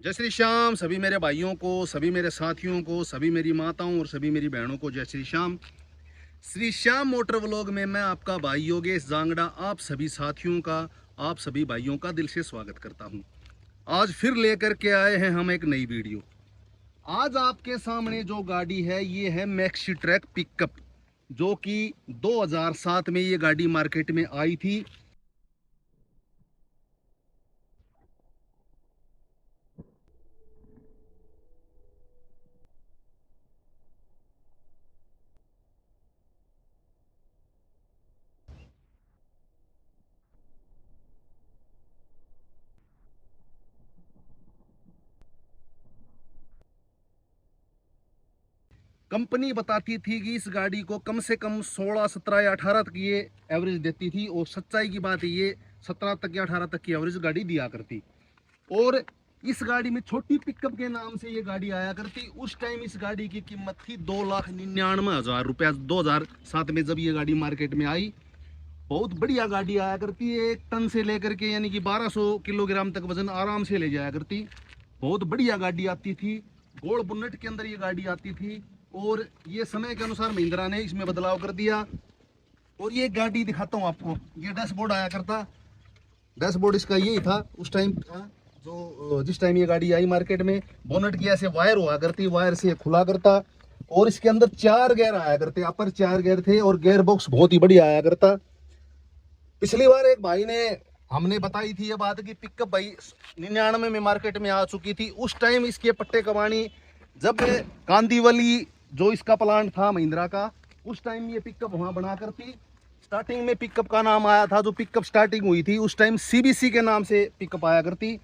जय श्री श्याम सभी मेरे भाइयों को, सभी मेरे साथियों को, सभी मेरी माताओं और सभी मेरी बहनों को जय श्री श्याम। श्री श्याम मोटर व्लॉग में मैं आपका भाई योगेश जांगड़ा आप सभी साथियों का, आप सभी भाइयों का दिल से स्वागत करता हूं। आज फिर लेकर के आए हैं हम एक नई वीडियो। आज आपके सामने जो गाड़ी है ये है मैक्सी ट्रैक पिकअप, जो कि 2007 में ये गाड़ी मार्केट में आई थी। कंपनी बताती थी कि इस गाड़ी को कम से कम 16, 17 या 18 तक ये एवरेज देती थी, और सच्चाई की बात है ये 17 तक या 18 तक की एवरेज गाड़ी दिया करती। और इस गाड़ी में छोटी पिकअप के नाम से ये गाड़ी आया करती। उस टाइम इस गाड़ी की कीमत थी 2,99,000 रुपया। 2007 में जब ये गाड़ी मार्केट में आई, बहुत बढ़िया गाड़ी आया करती है। 1 टन से लेकर के यानी कि 1200 किलोग्राम तक वजन आराम से ले जाया करती। बहुत बढ़िया गाड़ी आती थी, गोल बुनेट के अंदर ये गाड़ी आती थी। और ये समय के अनुसार महिंद्रा ने इसमें बदलाव कर दिया। और ये गाड़ी दिखाता हूँ आपको, ये डैशबोर्ड आया करता। डैशबोर्ड इसका यही था उस टाइम था, जो जिस टाइम ये गाड़ी आई मार्केट में। बोनट की ऐसे वायर हुआ करती, वायर से खुला करता। और इसके अंदर 4 गियर आया करते, अपर 4 गियर थे, और गियर बॉक्स बहुत ही बढ़िया आया करता। पिछली बार एक भाई ने हमने बताई थी ये बात कि पिकअप भाई 99 में मार्केट में आ चुकी थी। उस टाइम इसके पट्टे कबानी, जब कांदीवली जो इसका प्लांट था महिंद्रा का, उस टाइम ये पिकअप वहां बना करती। स्टार्टिंग में पिकअप का नाम आया था, जो पिकअप स्टार्टिंग हुई थी उस टाइम सीबीसी के नाम से पिकअप आया करती।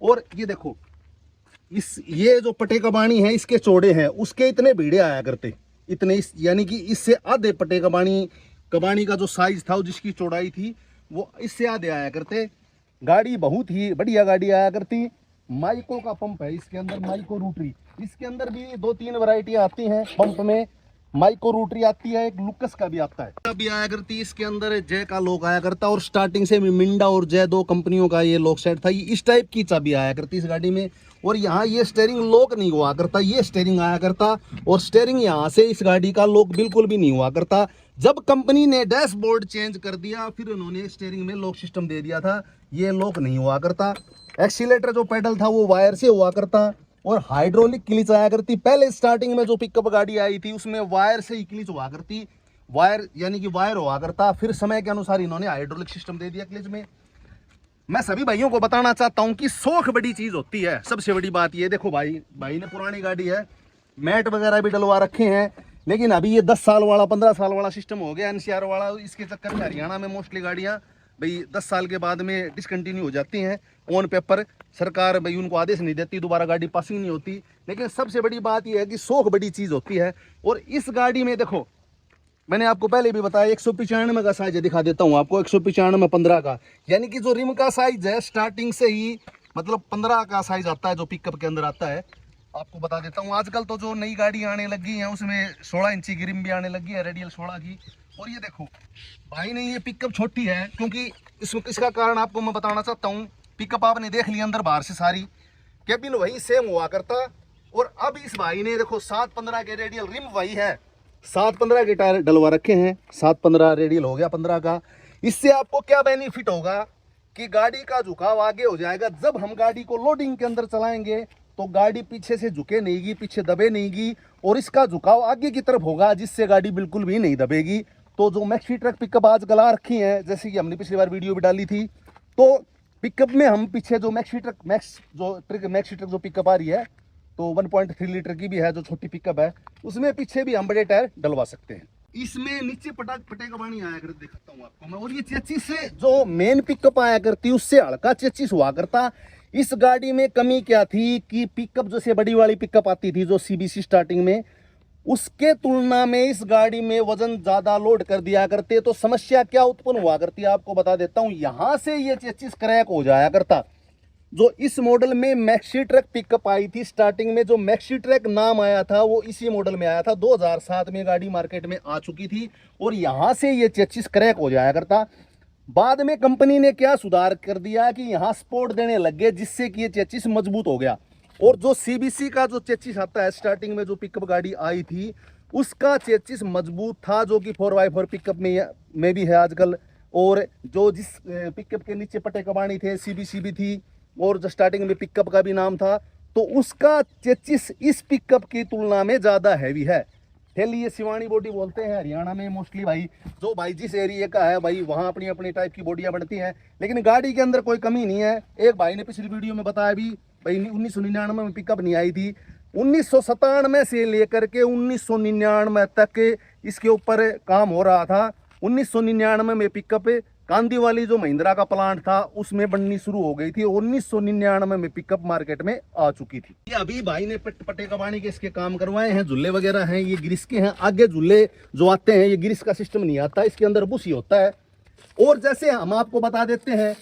और ये देखो, ये जो पट्टे कबानी है इसके चौड़े हैं, उसके इतने भीड़े आया करते, इतने यानी कि इससे आधे पट्टे कबानी का जो साइज था, जिसकी चौड़ाई थी, वो इससे आधे आया करते। गाड़ी बहुत ही बढ़िया गाड़ी आया करती। माइको का पंप है इसके अंदर, माइको रूटरी। इसके अंदर भी 2-3 वैरायटी आती हैं पंप में। माइको रूटरी आती है, एक लुकस का भी आता है, भी आया करती। इसके अंदर जय का लॉक आया करता, और स्टार्टिंग से मिंडा और जय 2 कंपनियों का ये लॉक सेट था। ये इस टाइप की चाबी आया करती इस गाड़ी में। और यहाँ ये स्टेयरिंग लॉक नहीं हुआ करता, ये स्टेयरिंग आया करता। और स्टेयरिंग यहाँ से इस गाड़ी का लॉक बिल्कुल भी नहीं हुआ करता। जब कंपनी ने डैशबोर्ड चेंज कर दिया, फिर उन्होंने स्टेयरिंग में लॉक सिस्टम दे दिया था, ये लॉक नहीं हुआ करता। एक्सीलेटर जो पेडल था वो वायर से हुआ करता, और हाइड्रोलिक क्लिच आया करती। पहले स्टार्टिंग में जो पिकअप गाड़ी आई थी उसमें वायर से ही क्लिच हुआ करती, वायर यानी कि वायर हुआ करता। फिर समय के अनुसार इन्होंने हाइड्रोलिक सिस्टम दे दिया क्लिच में। मैं सभी भाइयों को बताना चाहता हूं कि शौक बड़ी चीज होती है। सबसे बड़ी बात ये देखो, भाई ने पुरानी गाड़ी है, मैट वगैरह भी डलवा रखे हैं, लेकिन अभी ये 10 साल वाला 15 साल वाला सिस्टम हो गया एनसीआर वाला। इसके चक्कर में हरियाणा में मोस्टली गाड़ियां भाई 10 साल के बाद में डिसकंटिन्यू हो जाती हैं। ऑन पेपर सरकार भाई उनको आदेश नहीं देती, दोबारा गाड़ी पासिंग नहीं होती। लेकिन सबसे बड़ी बात यह है कि शौक बड़ी चीज़ होती है। और इस गाड़ी में देखो, मैंने आपको पहले भी बताया, 195 का साइज दिखा देता हूँ आपको। 195 15 का, यानी कि जो रिम का साइज है स्टार्टिंग से ही मतलब 15 का साइज आता है, जो पिकअप के अंदर आता है। आपको बता देता हूँ, आजकल तो जो नई गाड़ी आने लगी है उसमें 16 इंची की रिम भी आने लगी है, रेडियल 16 की। और ये देखो भाई ने ये पिकअप छोटी है, क्योंकि इसका कारण आपको मैं बताना चाहता हूँ। पिकअप आपने देख लिया अंदर बाहर से सारी, केबिन वही सेम हुआ करता। और अब इस भाई ने देखो 7-15 के रेडियल रिम वही है, 7-15 के टायर डलवा रखे हैं, 7-15 रेडियल हो गया 15 का। इससे आपको क्या बेनिफिट होगा कि गाड़ी का झुकाव आगे हो जाएगा। जब हम गाड़ी को लोडिंग के अंदर चलाएंगे तो गाड़ी पीछे से झुके नहींगी, पीछे दबे नहींगी, और इसका झुकाव आगे की तरफ होगा, जिससे गाड़ी बिल्कुल भी नहीं दबेगी। तो जो मैक्सी ट्रक पिकअप आजकल आ रखी हैं, जैसे कि हमने पिछली बार वीडियो भी डाली थी, तो पिकअप में हम पीछे जो मैक्सी ट्रक जो पिकअप आ रही है, तो 1.3 लीटर की भी है जो छोटी पिकअप है, उसमें पीछे भी हम बड़े टायर डलवा सकते हैं। इसमें नीचे पटे का पानी आया करता दिखाता हूँ आपको मैं। और ये 33 से जो मेन पिकअप आया करती उससे हल्का 33 हुआ करता। इस गाड़ी में कमी क्या थी कि पिकअप जैसे बड़ी वाली पिकअप आती थी जो सीबीसी स्टार्टिंग में, उसके तुलना में इस गाड़ी में वजन ज्यादा लोड कर दिया करते। तो समस्या क्या उत्पन्न हुआ करती है आपको बता देता हूं। यहां से ये चेसिस क्रैक हो जाया करता। जो इस मॉडल में मैक्सी ट्रक पिकअप आई थी स्टार्टिंग में, जो मैक्सी ट्रक नाम आया था वो इसी मॉडल में आया था। 2007 में गाड़ी मार्केट में आ चुकी थी, और यहां से ये चेसिस क्रैक हो जाया करता। बाद में कंपनी ने क्या सुधार कर दिया कि यहाँ सपोर्ट देने लग गए, जिससे कि ये चेसिस मजबूत हो गया। और जो सीबीसी का जो चेचिस आता है, स्टार्टिंग में जो पिकअप गाड़ी आई थी उसका चेचिस मजबूत था, जो कि 4x4 पिकअप में भी है आजकल। और जो जिस पिकअप के नीचे पट्टे कबाड़ी थे सीबीसी भी थी, और जो स्टार्टिंग में पिकअप का भी नाम था, तो उसका चेचिस इस पिकअप की तुलना में ज़्यादा हैवी है। ठेली ये सिवानी बॉडी बोलते हैं हरियाणा में मोस्टली भाई, जो भाई जिस एरिया का है भाई वहाँ अपनी अपनी टाइप की बॉडियाँ बनती हैं, लेकिन गाड़ी के अंदर कोई कमी नहीं है। एक भाई ने पिछली वीडियो में बताया भी भाई 1999 में पिकअप नहीं आई थी, 1997 से लेकर के 1999 तक इसके ऊपर काम हो रहा था। 1999 में पिकअप कांदी वाली जो महिंद्रा का प्लांट था उसमें बननी शुरू हो गई थी, 1999 में पिकअप मार्केट में आ चुकी थी। ये अभी भाई ने पट्टे कबाड़ी के इसके काम करवाए हैं, झूले वगैरह हैं, ये ग्रीस के हैं। आगे झूले जो आते हैं ये ग्रीस का सिस्टम नहीं आता, इसके अंदर बुश ही होता है। और जैसे हम आपको बता देते हैं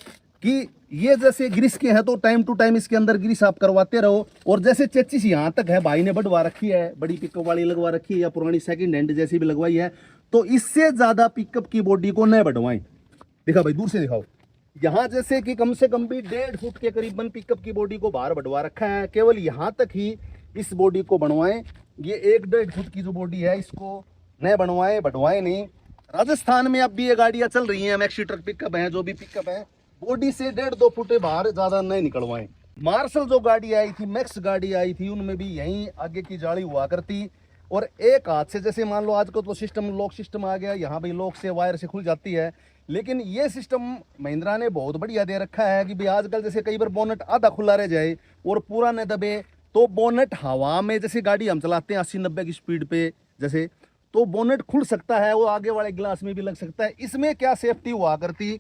कि ये जैसे ग्रीस के हैं तो टाइम टू टाइम इसके अंदर ग्रीस आप करवाते रहो। और जैसे चेचिस यहाँ तक है, भाई ने बढ़वा रखी है, बड़ी पिकअप वाली लगवा रखी है या पुरानी सेकंड हैंड जैसी भी लगवाई है, तो इससे ज्यादा पिकअप की बॉडी को न बढ़वाएं। दिखा भाई, दूर से दिखाओ। यहाँ जैसे कि कम से कम भी 1.5 फुट के करीबन पिकअप की बॉडी को बाहर बढ़वा रखा है, केवल यहाँ तक ही इस बॉडी को बनवाएं। ये 1-1.5 फुट की जो बॉडी है इसको न बनवाएं, बढ़वाएं नहीं। राजस्थान में अब भी ये गाड़ियाँ चल रही हैं, मैक्सी ट्रक पिकअप है, जो भी पिकअप है बॉडी से 1.5-2 फुट बाहर ज्यादा नहीं निकलवाएं। मार्शल जो गाड़ी आई थी, मैक्स गाड़ी आई थी, उनमें भी यहीं आगे की जाली हुआ करती। और एक हाथ से जैसे मान लो आजकल तो सिस्टम लॉक सिस्टम आ गया, यहाँ भाई लॉक से वायर से खुल जाती है, लेकिन ये सिस्टम महिंद्रा ने बहुत बढ़िया दे रखा है कि भाई आजकल जैसे कई बार बोनट आधा खुला रह जाए और पूरा न दबे, तो बोनट हवा में जैसे गाड़ी हम चलाते हैं 80-90 की स्पीड पे जैसे, तो बोनट खुल सकता है, वो आगे वाले ग्लास में भी लग सकता है। इसमें क्या सेफ्टी हुआ करती,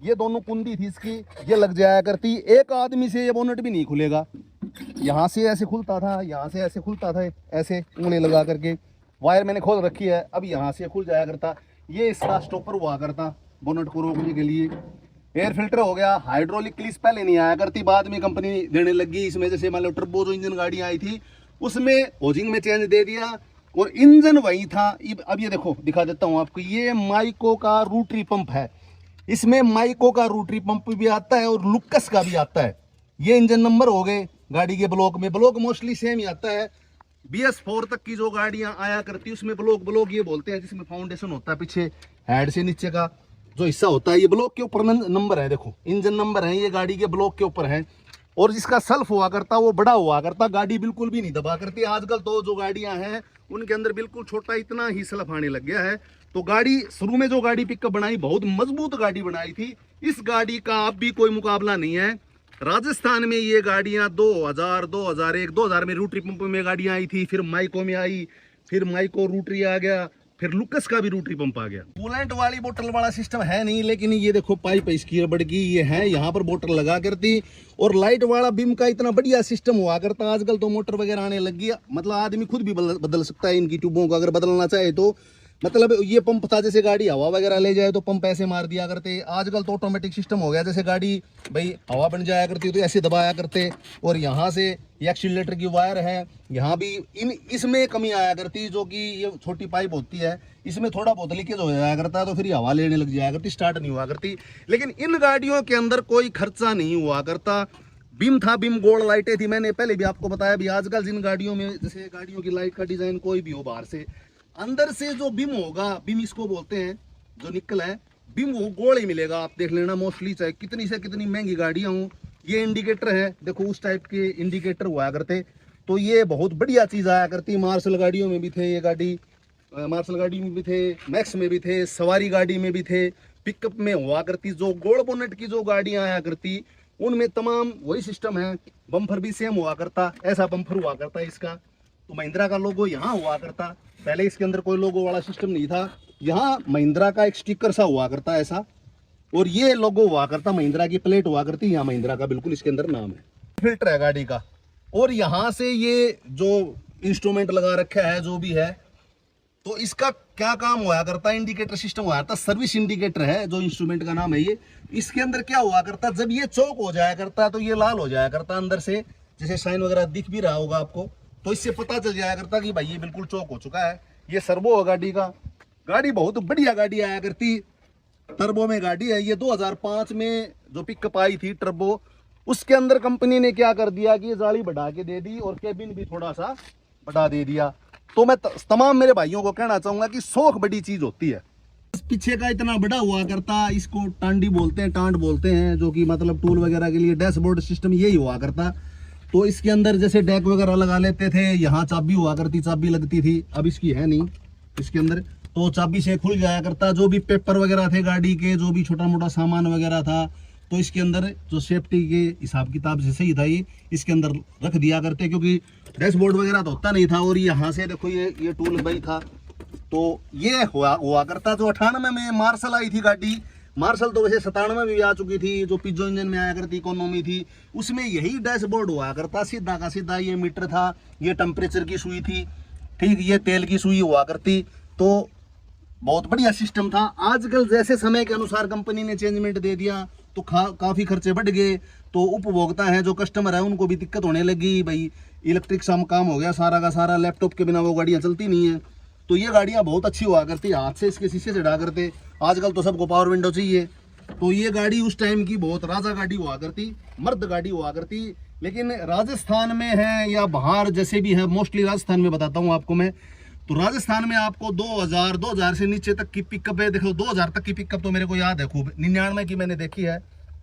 ये दोनों कुंडी थी इसकी, ये लग जाया करती, एक आदमी से ये बोनट भी नहीं खुलेगा। यहाँ से ऐसे खुलता था, यहाँ से ऐसे खुलता था, ऐसे उंगली लगा करके वायर मैंने खोल रखी है, अब यहाँ से खुल जाया करता। ये इसका स्टॉपर हुआ करता बोनट को रोकने के लिए। एयर फिल्टर हो गया, हाइड्रोलिक क्लीस पहले नहीं आया करती, बाद में कंपनी देने लगी। इसमें जैसे मान लो टर्बो जो इंजन गाड़ी आई थी उसमें होजिंग में चेंज दे दिया, और इंजन वही था। अब ये देखो, दिखा देता हूँ आपको, ये माइको का रोटरी पंप है, इसमें माइको का रोटरी पंप भी आता है और लुक्कस का भी आता है। ये इंजन नंबर हो गए गाड़ी के ब्लॉक में, ब्लॉक मोस्टली सेम ही आता है। BS4 तक की जो गाड़ियां आया करती है उसमें ब्लॉक ये बोलते हैं, जिसमें फाउंडेशन होता है पीछे हेड से नीचे का जो हिस्सा होता है, ये ब्लॉक के ऊपर नंबर है। देखो इंजन नंबर है, ये गाड़ी के ब्लॉक के ऊपर है। और जिसका सेल्फ हुआ करता वो बड़ा हुआ करता, गाड़ी बिल्कुल भी नहीं दबा करती। आजकल तो जो गाड़ियां हैं उनके अंदर बिल्कुल छोटा इतना ही सेल्फ आने लग गया है। तो गाड़ी शुरू में जो गाड़ी पिकअप बनाई बहुत मजबूत गाड़ी बनाई थी, इस गाड़ी का अब भी कोई मुकाबला नहीं है। राजस्थान में ये गाड़ियां 2000, 2001, 2000 में रोटरी पंप में गाड़ियां आई थी, फिर माइको में आई, फिर माइको रोटरी आ गया, फिर लुकस का भी रोटरी पंप आ गया। कूलेंट वाली बोतल वाला सिस्टम है नहीं, लेकिन ये देखो पाइप इसकी रबड़ की ये है, यहाँ पर बोतल लगा करती। और लाइट वाला बिम का इतना बढ़िया सिस्टम हुआ करता। आजकल तो मोटर वगैरह आने लग गया, मतलब आदमी खुद भी बदल सकता है इनकी ट्यूबों को अगर बदलना चाहे तो। मतलब ये पंप था, जैसे गाड़ी हवा वगैरह ले जाए तो पंप ऐसे मार दिया करते। आजकल तो ऑटोमेटिक सिस्टम हो गया, जैसे गाड़ी भाई हवा बन जाया करती तो ऐसे दबाया करते। और यहाँ से एक्सीलरेटर की वायर है, यहाँ भी इसमें कमी आया करती, जो कि ये छोटी पाइप होती है, इसमें थोड़ा बहुत लीकेज हो जाया करता है, तो फिर हवा लेने लग जाया करती, स्टार्ट नहीं हुआ करती। लेकिन इन गाड़ियों के अंदर कोई खर्चा नहीं हुआ करता। बिम था, बिम गोल्ड लाइटें थी, मैंने पहले भी आपको बताया भी। आजकल जिन गाड़ियों में जैसे गाड़ियों की लाइट का डिजाइन कोई भी हो, बाहर से अंदर से जो बिम होगा, बिम इसको बोलते हैं, जो निकल है बिम वो गोल ही मिलेगा। आप देख लेना, मोस्टली चाहे कितनी से कितनी महंगी गाड़ियां हो, ये इंडिकेटर है, देखो उस टाइप के इंडिकेटर हुआ करते। तो ये बहुत बढ़िया चीज आया करती। मार्शल गाड़ियों में भी थे ये गाड़ी, मार्शल गाड़ी में भी थे, मैक्स में भी थे, सवारी गाड़ी में भी थे, पिकअप में हुआ करती। जो गोल बोनेट की जो गाड़ियां आया करती उनमें तमाम वही सिस्टम है। बम्फर भी सेम हुआ करता, ऐसा बम्फर हुआ करता इसका। तो महिंद्रा का लोगो यहाँ हुआ करता, पहले इसके अंदर कोई लोगो वाला सिस्टम नहीं था। यहाँ महिंद्रा का एक स्टिकर सा हुआ करता ऐसा, और ये लोगो हुआ करता, महिंद्रा की प्लेट हुआ करती, यहाँ महिंद्रा का बिल्कुल इसके अंदर नाम है। फिल्टर है गाड़ी का, और यहाँ से ये जो इंस्ट्रूमेंट लगा रखा है जो भी है, तो इसका क्या काम हुआ करता है, इंडिकेटर सिस्टम हुआ करता, सर्विस इंडिकेटर है जो इंस्ट्रूमेंट का नाम है ये। इसके अंदर क्या हुआ करता, जब ये चौक हो जाया करता तो ये लाल हो जाया करता अंदर से, जैसे साइन वगैरह दिख भी रहा होगा आपको, तो इससे पता चल जाया करता कि भाई ये बिल्कुल चौक हो चुका है। ये सर्वो है गाड़ी का। गाड़ी बहुत बढ़िया गाड़ी आया करती, टर्बो में गाड़ी है ये। 2005 में जो पिकअप आई थी टर्बो, उसके अंदर कंपनी ने क्या कर दिया कि ये जाली बढ़ा के दे दी और केबिन भी थोड़ा सा बढ़ा दे दिया। तो मैं तमाम मेरे भाइयों को कहना चाहूंगा कि शौक बड़ी चीज होती है। पीछे का इतना बड़ा हुआ करता, इसको टांडी बोलते हैं, टांड बोलते हैं, जो कि मतलब टूल वगैरह के लिए डैशबोर्ड सिस्टम यही हुआ करता। तो इसके अंदर जैसे डेक वगैरह लगा लेते थे, यहाँ चाबी हुआ करती, चाबी लगती थी, अब इसकी है नहीं इसके अंदर, तो चाबी से खुल जाया करता। जो भी पेपर वगैरह थे गाड़ी के, जो भी छोटा मोटा सामान वगैरह था, तो इसके अंदर जो सेफ्टी के हिसाब किताब से सही था ये इसके अंदर रख दिया करते, क्योंकि डैशबोर्ड वगैरह तो होता नहीं था। और यहाँ से देखो ये टूल बेल था, तो ये हुआ करता। जो 98 में मार्शल आई थी गाड़ी, मार्शल तो वैसे 97 में भी आ चुकी थी, जो पिज्जो इंजन में आया करती, इकोनॉमी थी, उसमें यही डैशबोर्ड हुआ करता, सीधा का सीधा ये मीटर था, ये टेम्परेचर की सुई थी, ठीक, ये तेल की सुई हुआ करती। तो बहुत बढ़िया सिस्टम था। आजकल जैसे समय के अनुसार कंपनी ने चेंजमेंट दे दिया, तो काफ़ी खर्चे बढ़ गए, तो उपभोक्ता है, जो कस्टमर है, उनको भी दिक्कत होने लगी। भाई इलेक्ट्रिक काम हो गया सारा का सारा, लैपटॉप के बिना वो गाड़ियाँ चलती नहीं है। तो ये गाड़ियाँ बहुत अच्छी हुआ करती, हाथ से इसके शीशे चढ़ा करते। आजकल तो सबको पावर विंडो चाहिए। तो ये गाड़ी उस टाइम की बहुत राजा गाड़ी हुआ करती, मर्द गाड़ी हुआ करती। लेकिन राजस्थान में है या बाहर जैसे भी है, मोस्टली राजस्थान में बताता हूँ आपको मैं, तो राजस्थान में आपको 2000 से नीचे तक की पिकअप है। देखो 2000 तक की पिकअप तो मेरे को याद है खूब, 99 की मैंने देखी है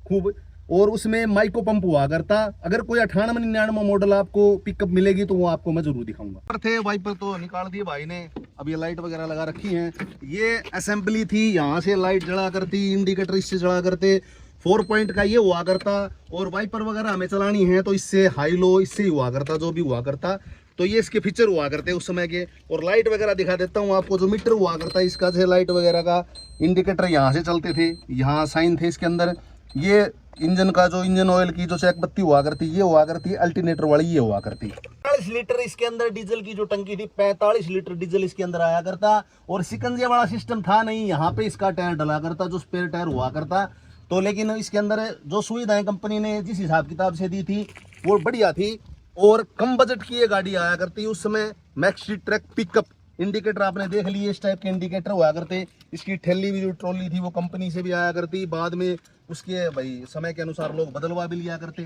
खूब, और उसमें माइक्रो पंप हुआ करता। अगर कोई 98-99 मॉडल आपको पिकअप मिलेगी तो वो आपको मैं जरूर दिखाऊंगा। थे वाइपर तो निकाल दिए भाई ने, अब ये लाइट वगैरह लगा रखी है। ये असेंबली थी, यहाँ से लाइट जला करती, इंडिकेटर इससे जला करते, 4 पॉइंट का ये हुआ करता। और वाइपर वगैरह हमें चलानी है तो इससे हाई लो इससे ही हुआ करता, जो भी हुआ करता। तो ये इसके फीचर हुआ करते उस समय के। और लाइट वगैरह दिखा देता हूँ आपको, जो मीटर हुआ करता है इसका, जो लाइट वगैरह का इंडिकेटर यहाँ से चलते थे, यहाँ साइन थे इसके अंदर। ये इंजन का जो इंजन ऑयल की जो चेक बत्ती हुआ करती, ये हुआ करती, अल्टरनेटर वाली ये हुआ करती। 45 लीटर इसके अंदर डीजल की जो टंकी थी, 45 लीटर डीजल इसके अंदर आया करता। और शिकंजे वाला सिस्टम था नहीं, यहाँ पे इसका टायर डला करता, जो स्पेयर टायर हुआ करता। तो लेकिन इसके अंदर जो सुविधाएं कंपनी ने जिस हिसाब किताब से दी थी वो बढ़िया थी, और कम बजट की ये गाड़ी आया करती उस समय। मैक्सी ट्रैक पिकअप, इंडिकेटर आपने देख लिए, इस टाइप के इंडिकेटर हुआ करते। इसकी ठेली भी जो ट्रॉली थी वो कंपनी से भी आया करती, बाद में उसके भाई समय के अनुसार लोग बदलवा भी लिया करते।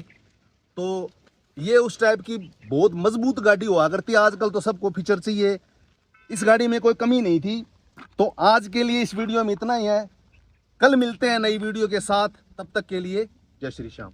तो ये उस टाइप की बहुत मजबूत गाड़ी हुआ करती। आजकल तो सबको फीचर चाहिए, इस गाड़ी में कोई कमी नहीं थी। तो आज के लिए इस वीडियो में इतना ही है, कल मिलते हैं नई वीडियो के साथ, तब तक के लिए जय श्री श्याम।